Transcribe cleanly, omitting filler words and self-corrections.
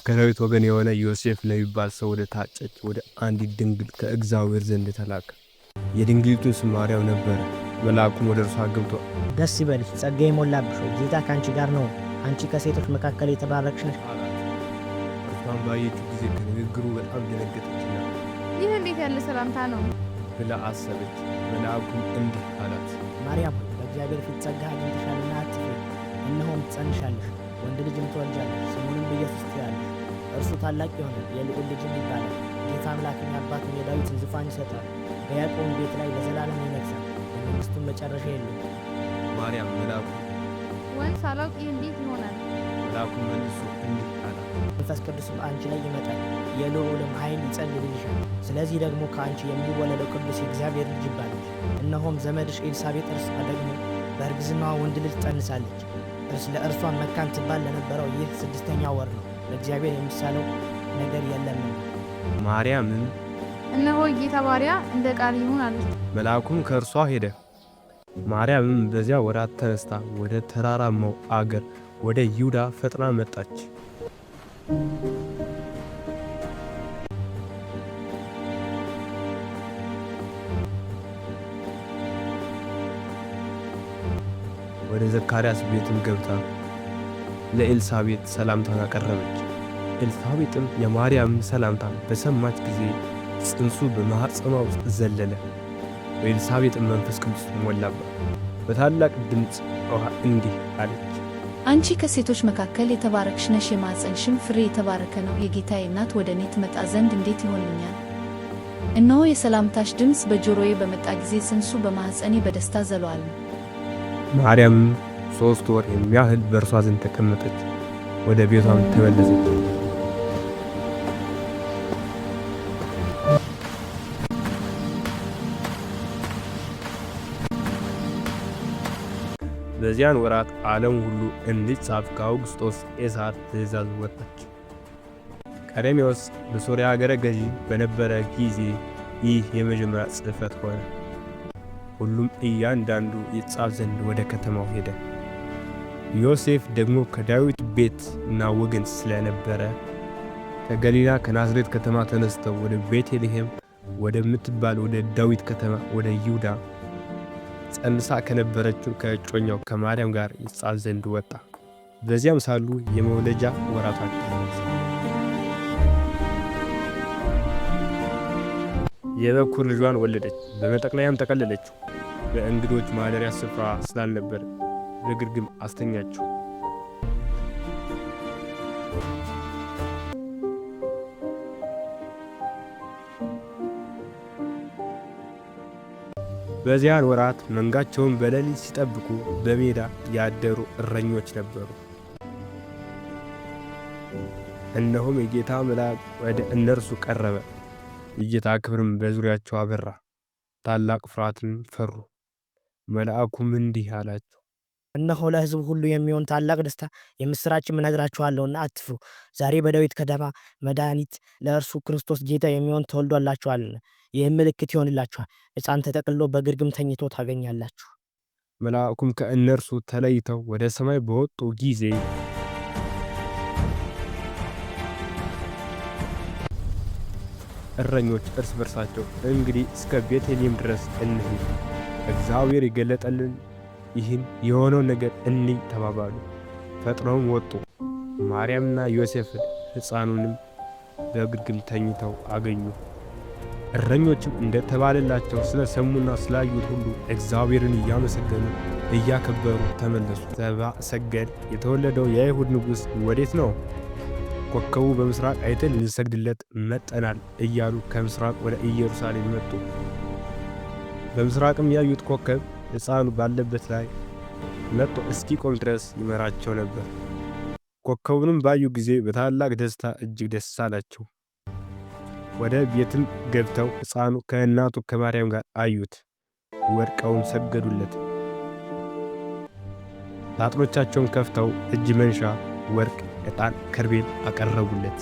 ከዳዊት ወገን የሆነ ዮሴፍ ለሚባል ሰው ወደ ታጨች ወደ አንዲት ድንግል ከእግዚአብሔር ዘንድ ተላከ። የድንግሊቱ ስም ማርያም ነበረ። መልአኩም ወደ እርሷ ገብቶ ደስ ይበልሽ፣ ጸጋ የሞላብሽ ሆይ ጌታ ከአንቺ ጋር ነው፣ አንቺ ከሴቶች መካከል የተባረክሽ ነሽ አላት። እርሷም ባየችው ጊዜ ከንግግሩ በጣም ደነገጠችና ይህ እንዴት ያለ ሰላምታ ነው ብላ አሰበች። መልአኩም እንዲህ አላት፣ ማርያም ሆይ በእግዚአብሔር ፊት ጸጋ አግኝተሻልና አትፍሪ። እነሆም ትጸንሻለሽ፣ ወንድ ልጅም ትወልጃለሽ፣ ስሙንም ኢየሱስ ትዪዋለሽ። እርሱ ታላቅ ይሆናል፣ የልዑል ልጅም ይባላል። ጌታ አምላክም የአባቱን የዳዊትን ዙፋን ይሰጠዋል፣ በያዕቆብ ቤት ላይ ለዘላለም ይነግሣል፣ የመንግሥቱም መጨረሻ የለውም። ማርያም መልአኩን ወንድ ሳላውቅ ይህ እንዴት ይሆናል? መልአኩም መልሶ እንዲህ አላት፣ መንፈስ ቅዱስም በአንቺ ላይ ይመጣል፣ የልዑልም ኃይል ይጸልልልሻል። ስለዚህ ደግሞ ከአንቺ የሚወለደው ቅዱስ የእግዚአብሔር ልጅ ይባላል። እነሆም ዘመድሽ ኤልሳቤጥ እርሷ ደግሞ በእርግዝናዋ ወንድ ልጅ ትጸንሳለች። ለእርሷም መካን ትባል ለነበረው ይህ 6ኛ ወር ነው፣ ለእግዚአብሔር የሚሳነው ነገር የለምና። ማርያምም እነሆ ጌታ ባሪያ እንደ ቃል ይሁን አለች። መልአኩም ከእርሷ ሄደ። ማርያምም በዚያ ወራት ተነስታ ወደ ተራራማው አገር ወደ ይሁዳ ፈጥና መጣች። ወደ ዘካርያስ ቤትም ገብታ ለኤልሳቤጥ ሰላምታን አቀረበች። ኤልሳቤጥም የማርያምን ሰላምታ በሰማች ጊዜ ጽንሱ በማኅፀኗ ውስጥ ዘለለ። በኤልሳቤጥም መንፈስ ቅዱስ ሞላባት። በታላቅ ድምፅ ጮኻ እንዲህ አለች፣ አንቺ ከሴቶች መካከል የተባረክሽ ነሽ፣ የማኅፀንሽም ፍሬ የተባረከ ነው። የጌታዬ እናት ወደ እኔ ትመጣ ዘንድ እንዴት ይሆንልኛል? እነሆ የሰላምታሽ ድምፅ በጆሮዬ በመጣ ጊዜ ጽንሱ በማኅፀኔ በደስታ ዘለዋል። ማርያምም 3 ወር የሚያህል በእርሷ ዘንድ ተቀመጠች። ወደ ቤቷም ተመለሰች። በዚያን ወራት ዓለም ሁሉ እንዲጻፍ ከአውግስጦስ ቄሳር ትእዛዝ ወጣች። ቀሬሜዎስ በሶርያ አገረ ገዢ በነበረ ጊዜ ይህ የመጀመሪያ ጽሕፈት ሆነ። ሁሉም እያንዳንዱ ይጻፍ ዘንድ ወደ ከተማው ሄደ። ዮሴፍ ደግሞ ከዳዊት ቤት እና ወገን ስለነበረ ከገሊላ ከናዝሬት ከተማ ተነስተው ወደ ቤተልሔም ወደምትባል ወደ ዳዊት ከተማ ወደ ይሁዳ ጸንሳ ከነበረችው ከእጮኛው ከማርያም ጋር ይጻፍ ዘንድ ወጣ። በዚያም ሳሉ የመውለጃ ወራታቸው ደረሰ። የበኩር ልጇን ወለደች፣ በመጠቅለያም ጠቀለለችው። በእንግዶች ማደሪያ ስፍራ ስላልነበር በግርግም አስተኛችው። በዚያን ወራት መንጋቸውን በሌሊት ሲጠብቁ በሜዳ ያደሩ እረኞች ነበሩ። እነሆም የጌታ መልአክ ወደ እነርሱ ቀረበ፣ የጌታ ክብርም በዙሪያቸው አበራ፣ ታላቅ ፍርሃትን ፈሩ። መልአኩም እንዲህ አላቸው፣ እነሆ ለሕዝብ ሁሉ የሚሆን ታላቅ ደስታ የምሥራችም እነግራችኋለሁና አትፍሩ። ዛሬ በዳዊት ከተማ መድኃኒት ለእርሱ ክርስቶስ ጌታ የሚሆን ተወልዶላችኋልና። ይህም ምልክት ይሆንላችኋል፣ ሕፃን ተጠቅልሎ በግርግም ተኝቶ ታገኛላችሁ። መልአኩም ከእነርሱ ተለይተው ወደ ሰማይ በወጡ ጊዜ እረኞች እርስ በርሳቸው እንግዲህ እስከ ቤተልሔም ድረስ እንሂድ፣ እግዚአብሔር የገለጠልን ይህን የሆነው ነገር እንይ ተባባሉ። ፈጥነውም ወጡ። ማርያምና ዮሴፍን ሕፃኑንም በግርግም ተኝተው አገኙ። እረኞችም እንደተባለላቸው ስለ ሰሙና ስላዩት ሁሉ እግዚአብሔርን እያመሰገኑ እያከበሩ ተመለሱ። ሰብአ ሰገል የተወለደው የአይሁድ ንጉሥ ወዴት ነው? ኮከቡ በምስራቅ አይተን ልንሰግድለት መጠናል እያሉ ከምስራቅ ወደ ኢየሩሳሌም መጡ። በምስራቅም ያዩት ኮከብ ሕፃኑ ባለበት ላይ መጥቶ እስኪቆም ድረስ ይመራቸው ነበር። ኮከቡንም ባዩ ጊዜ በታላቅ ደስታ እጅግ ደስ አላቸው። ወደ ቤትም ገብተው ሕፃኑ ከእናቱ ከማርያም ጋር አዩት፣ ወድቀውም ሰገዱለት። ሳጥኖቻቸውን ከፍተው እጅ መንሻ፣ ወርቅ፣ ዕጣን፣ ከርቤን አቀረቡለት።